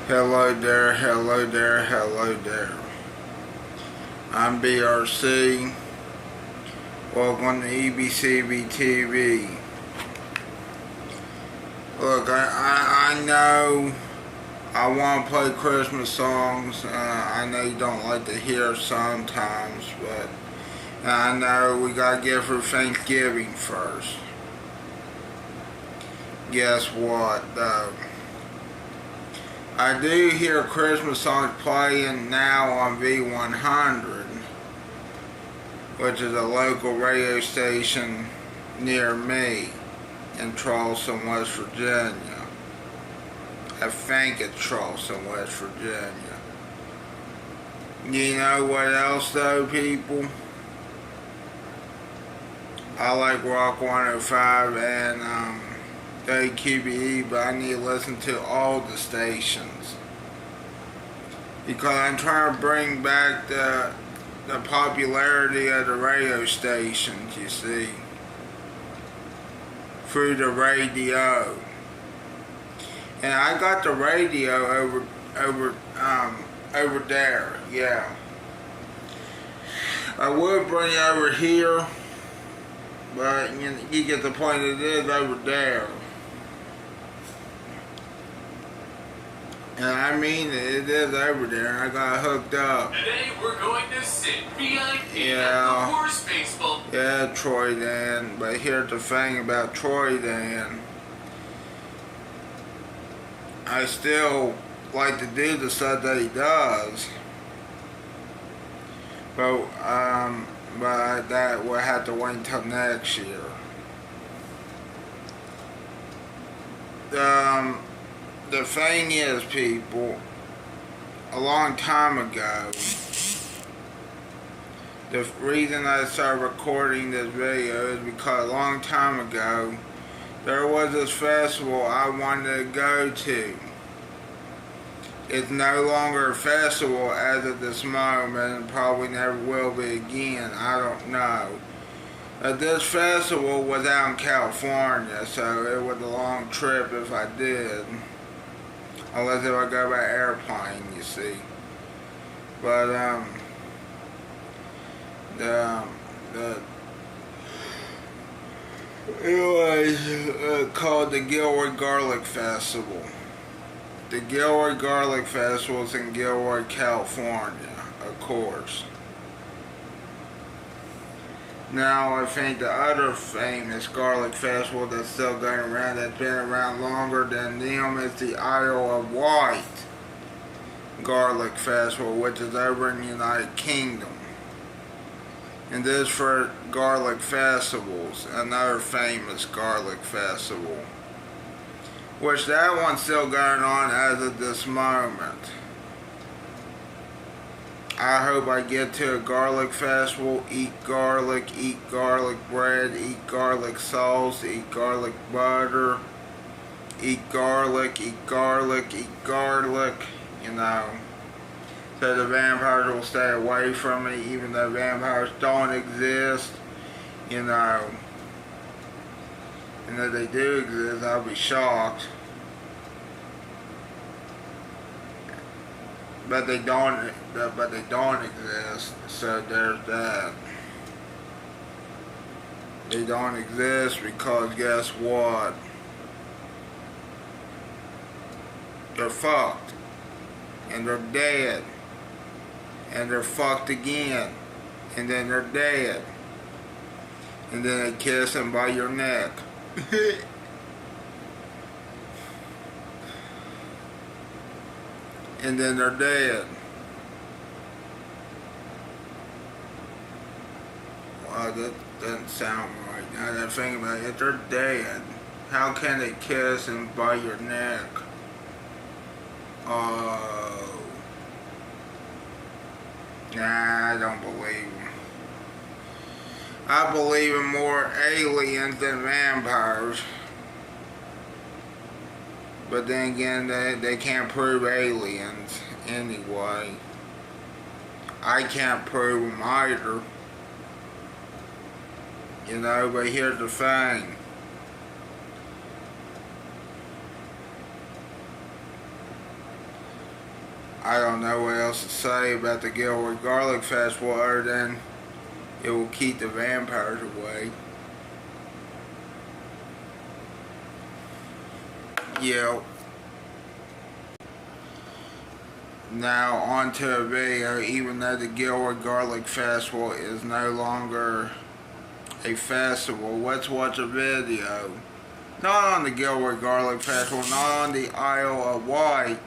Hello there, hello there, hello there. I'm BRC. Welcome to EBCVtv. Look, I know I want to play Christmas songs. I know you don't like to hear sometimes, but I know we gotta get through Thanksgiving first. Guess what, though? I do hear Christmas songs playing now on V100, which is a local radio station near me in Charleston, West Virginia. I think it's Charleston, West Virginia. You know what else though, people? I like Rock 105 and EBCV, but I need to listen to all the stations because I'm trying to bring back the popularity of the radio stations, you see, through the radio. And I got the radio over there, yeah. I would bring it over here, but you get the point, it is over there. And I mean it is over there, and I got hooked up. Today we're going to sit VIP at the Horse Baseball. Yeah, Troy Dan. But here's the thing about Troy Dan. I still like to do the stuff that he does. But that will have to wait until next year. The thing is, people, a long time ago, the reason I started recording this video is because a long time ago, there was this festival I wanted to go to. It's no longer a festival as of this moment, and probably never will be again, I don't know. But this festival was out in California, so it was a long trip if I did. Unless if I go by airplane, you see. But it was called the Gilroy Garlic Festival. The Gilroy Garlic Festival is in Gilroy, California, of course. Now, I think the other famous garlic festival that's still going around, that's been around longer than them, is the Isle of Wight Garlic Festival, which is over in the United Kingdom. And this for garlic festivals, another famous garlic festival. Which that one's still going on as of this moment. I hope I get to a garlic festival, eat garlic bread, eat garlic sauce, eat garlic butter, eat garlic, you know. So the vampires will stay away from me, even though vampires don't exist, you know. And if they do exist, I'll be shocked. But they don't exist, so there's that. They don't exist because guess what? They're fucked. And they're dead. And they're fucked again. And then they're dead. And then they kiss them by your neck. And then they're dead. Wow, that doesn't sound right. Now that I think about it, they're dead. How can they kiss and bite your neck? Oh. Nah, I don't believe them. I believe in more aliens than vampires. But then again, they can't prove aliens anyway. I can't prove them either. You know, but here's the thing. I don't know what else to say about the Gilroy Garlic Festival other than it will keep the vampires away. Yeah. Now on to a video. Even though the Gilroy Garlic Festival is no longer a festival, let's watch a video. Not on the Gilroy Garlic Festival, not on the Isle of Wight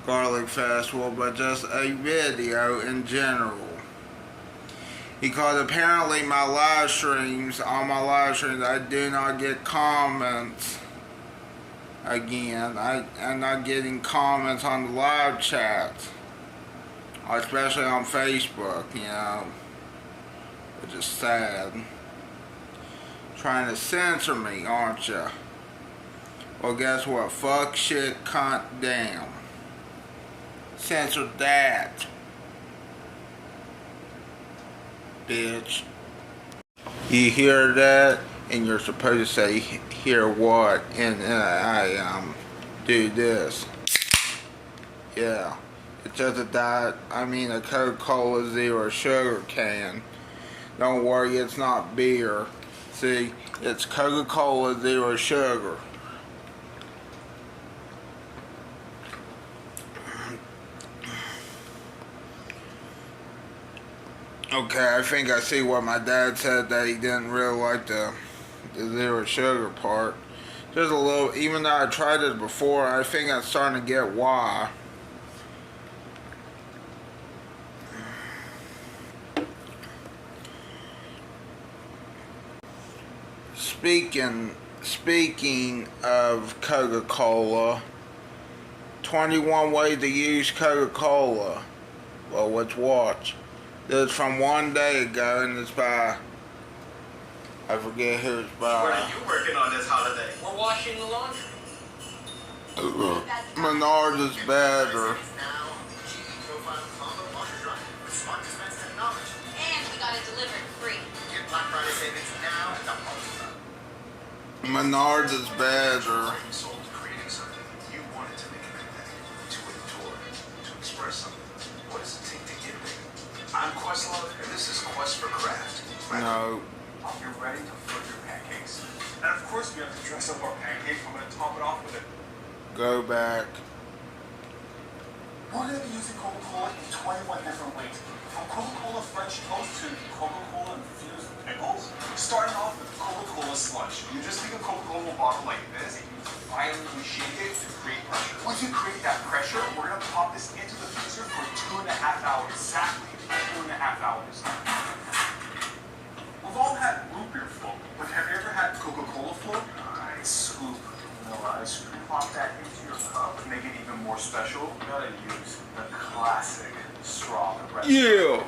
Garlic Festival, but just a video in general. Because apparently on my live streams, I do not get comments again. I'm not getting comments on the live chats, especially on Facebook, you know, which is sad. Trying to censor me, aren't ya? Well, guess what? Fuck, shit, cunt, damn. Censor that, bitch. You hear that? And you're supposed to say, hear what? And I do this. Yeah. It's just a diet, a Coca-Cola Zero Sugar can. Don't worry, it's not beer. See, it's Coca-Cola Zero Sugar. Okay, I think I see what my dad said, that he didn't really like the zero sugar part. Just a little, even though I tried it before, I think I'm starting to get why. Speaking of Coca-Cola, 21 ways to use Coca-Cola. Well, let's watch. This is from one day ago, and it's by, I forget who it's by. What are you working on this holiday? We're washing the laundry. Menards is better. And we got it delivered free. Get Black Friday savings now at the home. Menards is better. Sold creating something you wanted to make a connect, to endure, to express something. What does it take to get there? I'm Questlove, and this is Quest for Craft. No. You're ready to flip your pancakes. And of course we have to dress up our pancakes. I'm going to top it off with it. Go back. We're going to be using Coca-Cola in 21 different ways. From Coca-Cola French toast to Coca-Cola infused pickles. Starting off with Coca-Cola sludge. You just take a Coca-Cola bottle like this and you violently shake it to create pressure. Once you create that pressure, we're going to pop this into the freezer for 2.5 hours. Exactly 2.5 hours. We've all had root beer float, but have you ever had Coca-Cola float? Nice scoop vanilla ice cream. Pop that into your cup and make it even more special. You gotta use the classic straw. Yeah. A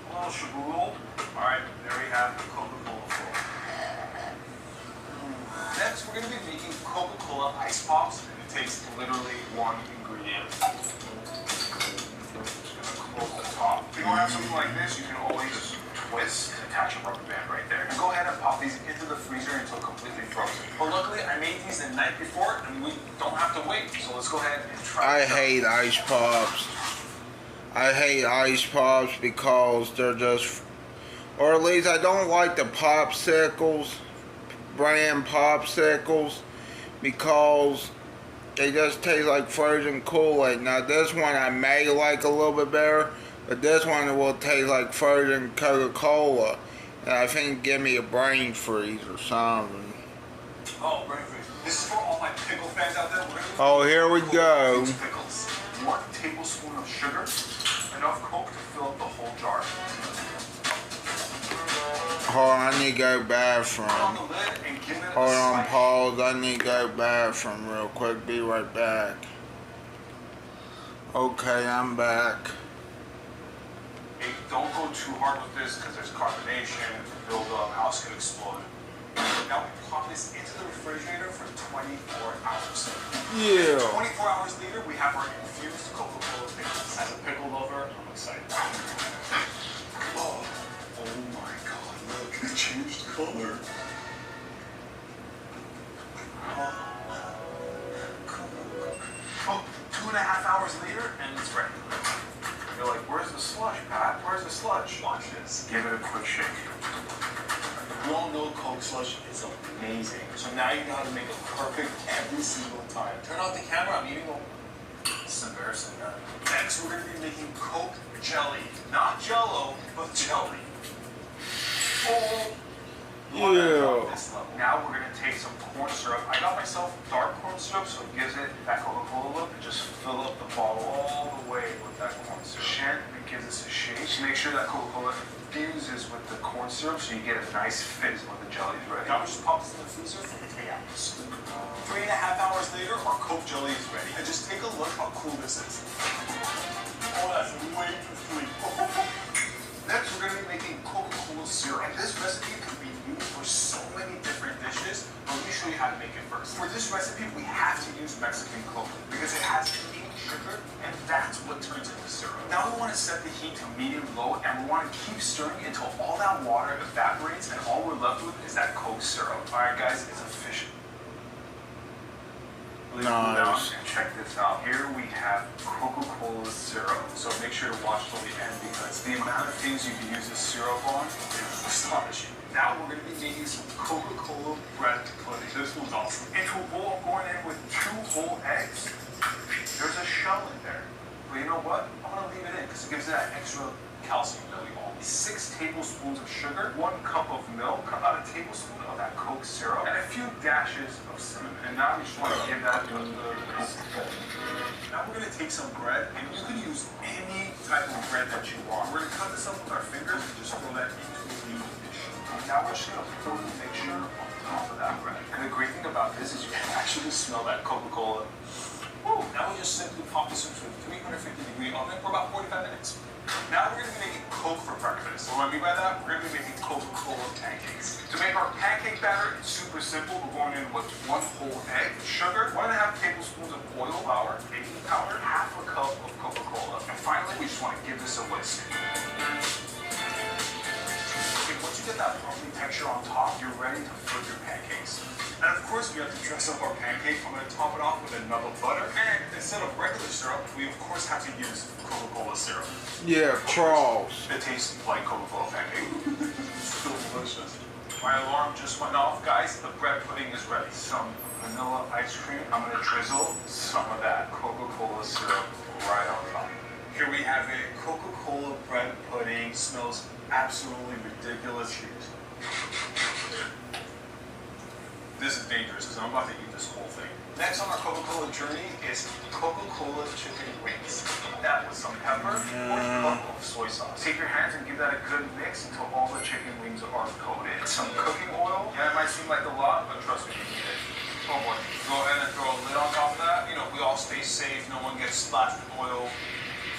little shaboodle. Alright, there we have the Coca-Cola float. Next, we're gonna be making Coca-Cola ice pops, and it takes literally one ingredient. Just gonna close the top. If you don't have something like this, you can always twist and attach a rubber band right there. And go ahead and pop these into the freezer until completely frozen. But luckily, I made these the night before, and we don't have to wait. So let's go ahead and try. I hate ice pops. I hate ice pops because they're just, or at least I don't like the popsicles, brand popsicles, because they just taste like frozen Kool-Aid. Now this one I may like a little bit better, but this one will taste like frozen Coca-Cola. And I think give me a brain freeze or something. Oh, brain freeze. This is for all my pickle fans out there. Oh, here we go. Pickles. 1 tablespoon of sugar, enough Coke to fill up the whole jar. Hold on, I need to go bathroom. Put on the lid and give it Hold a on, slice. pause. I need to go bathroom real quick. Be right back. Okay, I'm back. Hey, don't go too hard with this because there's carbonation, buildup, house can explode. Now we pop this into the refrigerator for 24 hours. Yeah. 24 hours later, we have our infused Coca-Cola pickles. As a pickle lover, I'm excited. Oh my God, look, it changed color. Oh, 2 2.5 hours later, and it's ready. You're like, where's the sludge, Pat? Where's the sludge? Watch this. Give it a quick shake. We all know Coke slush is amazing. So now you know how to make it perfect every single time. Turn off the camera, I'm eating a... It's embarrassing, man. Next, we're going to be making Coke jelly. Not Jell-O, but jelly. Oh. Yeah. Now we're gonna take some corn syrup. I got myself dark corn syrup, so it gives it that Coca-Cola look. And just fill up the bottle all the way with that corn syrup. It gives us a shake. Just make sure that Coca-Cola fuses with the corn syrup, so you get a nice fizz when the jelly's ready. Now we just pop this in the freezer for 3 hours. 3.5 hours later, our Coke jelly is ready. And just take a look how cool this is. Oh, that's way too sweet. Next, we're gonna be making Coca-Cola syrup. And this recipe can be used for so many different dishes, but let me show you how to make it first. For this recipe, we have to use Mexican Coke because it has cane sugar, and that's what turns into syrup. Now we want to set the heat to medium-low, and we want to keep stirring until all that water evaporates, and all we're left with is that Coke syrup. All right, guys, it's official. Please cool down and check this out. Here we have Coca-Cola syrup. So make sure to watch till the end because the amount of things you can use this syrup on is astonishing. Now we're going to be making some Coca-Cola bread pudding. This one's awesome. Into a bowl, I'm going in with 2 whole eggs. There's a shell in there. But you know what? I'm going to leave it in because it gives it that extra calcium that we want. 6 tablespoons of sugar, 1 cup of milk, about a tablespoon of that Coke syrup, and a few dashes of cinnamon. And now we just want to give that a little Now we're going to take some bread, and you can use any type of bread that you want. We're going to cut this up with our fingers and just throw that into a new dish. Now we're just going to throw the mixture on top of that bread. And the great thing about this is you can actually smell that Coca-Cola. Woo! Now we just simply pop this into a 350-degree oven for about 45 minutes. Now we're going to be making Coke for breakfast. So what I mean by that, we're going to be making Coca-Cola pancakes. To make our pancake batter, it's super simple. We're going in with 1 whole egg, sugar, 1.5 tablespoons of oil, flour, baking powder, half a cup of Coca-Cola. And finally, we just want to give this a whisk. Okay, once you get that bubbly texture on top, you're ready to flip your pancakes. And of course, we have to dress up our pancake. I'm going to top it off with another butter. And instead of regular syrup, we of course have to use Coca-Cola syrup. Yeah, crawls. It tastes like Coca-Cola pancake. So delicious. My alarm just went off. Guys, the bread pudding is ready. Some vanilla ice cream. I'm going to drizzle some of that Coca-Cola syrup right on top. Here we have it. Coca-Cola bread pudding. Smells absolutely ridiculous. Cheers. This is dangerous because I'm about to eat this whole thing. Next on our Coca-Cola journey is Coca-Cola chicken wings. That with some pepper, 1 cup of soy sauce. Take your hands and give that a good mix until all the chicken wings are coated. Some cooking oil. Yeah, it might seem like a lot, but trust me, you need it. Oh boy. Go ahead and throw a lid on top of that. You know, we all stay safe. No one gets splashed with oil.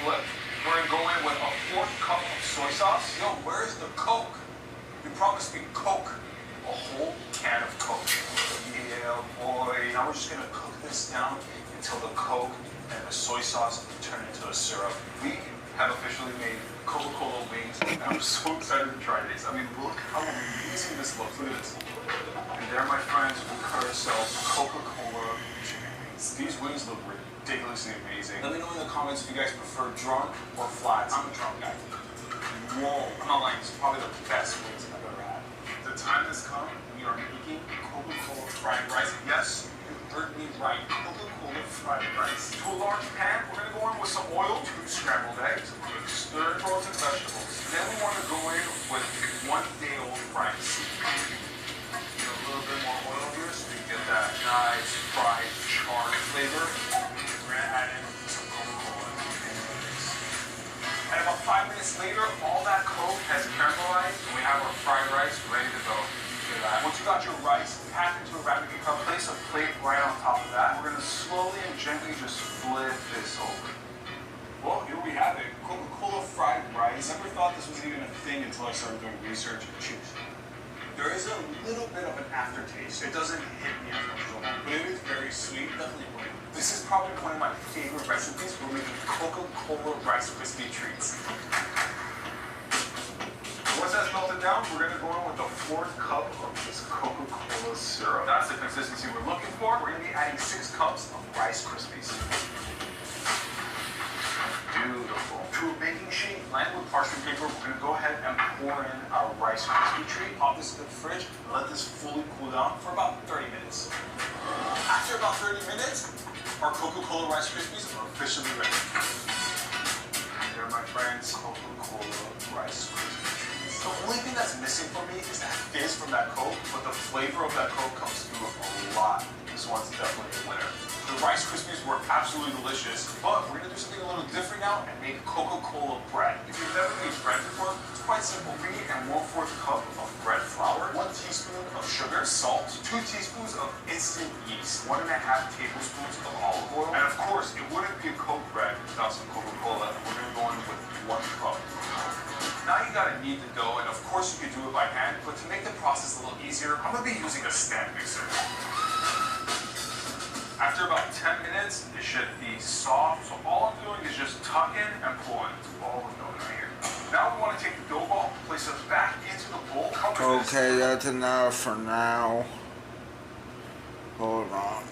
Flip. We're going to go in with a 4th cup of soy sauce. Yo, where's the Coke? You promised me Coke. A whole can of Coke. Yeah, boy. Now we're just going to cook this down until the Coke and the soy sauce turn into a syrup. We have officially made Coca-Cola wings, and I'm so excited to try this. I mean, look how amazing this looks. Look at this. And there, my friends, we cut ourselves Coca-Cola chicken wings. These wings look ridiculously amazing. Let me know in the comments if you guys prefer drunk or flats. I'm a drunk guy. Whoa. I'm not lying. It's probably the best wings I've ever had. The time has come. We are making Coca-Cola fried rice. Yes, you heard me right. Coca-Cola fried rice. To a large pan, we're going to go in with some oil, 2 scrambled eggs, quick stir, frozen vegetables. Then we want to go in with 1 day-old rice. Get a little bit more oil here so you get that nice fried charred flavor. We're going to add in some Coca-Cola. And about 5 minutes later, all that Coke has caramelized, and we have our fried rice ready to go. Once you got your rice packed into a wrapping cup, place a plate right on top of that. We're going to slowly and gently just flip this over. Well, here we have it. Coca-Cola fried rice. I never thought this was even a thing until I started doing research. Cheers. There is a little bit of an aftertaste. It doesn't hit me as much as I want, but it is very sweet. Definitely great. This is probably one of my favorite recipes. We're making Coca-Cola Rice Krispie treats. Once that's melted down, we're going to go in with a 4th cup of this Coca-Cola syrup. That's the consistency we're looking for. We're going to be adding 6 cups of Rice Krispies. with parchment paper, we're gonna go ahead and pour in our Rice Krispie treat, pop this in the fridge, and let this fully cool down for about 30 minutes. After about 30 minutes, our Coca-Cola Rice Krispies are officially ready. Here, my friends, Coca-Cola Rice Krispies. The only thing that's missing for me is that fizz from that Coke, but the flavor of that Coke comes through a lot. This one's definitely a winner. The Rice Krispies were absolutely delicious, but we're gonna do something a little different now and make Coca-Cola bread. If you've never made bread before, it's quite simple. 3 1/4 cup of bread flour, 1 teaspoon of sugar, salt, 2 teaspoons of instant yeast, 1.5 tablespoons of olive oil, and of course, it wouldn't be a Coke bread without some Coca-Cola. We're gonna go in with 1 cup. Now you gotta knead the dough, and of course you can do it by hand, but to make the process a little easier, I'm gonna be using a stand mixer. After about 10 minutes, it should be soft. So all I'm doing is just tucking and pulling. It's all I'm doing right here. Now we want to take the dough ball, place it back into the bowl. Okay, that's enough for now. Hold on.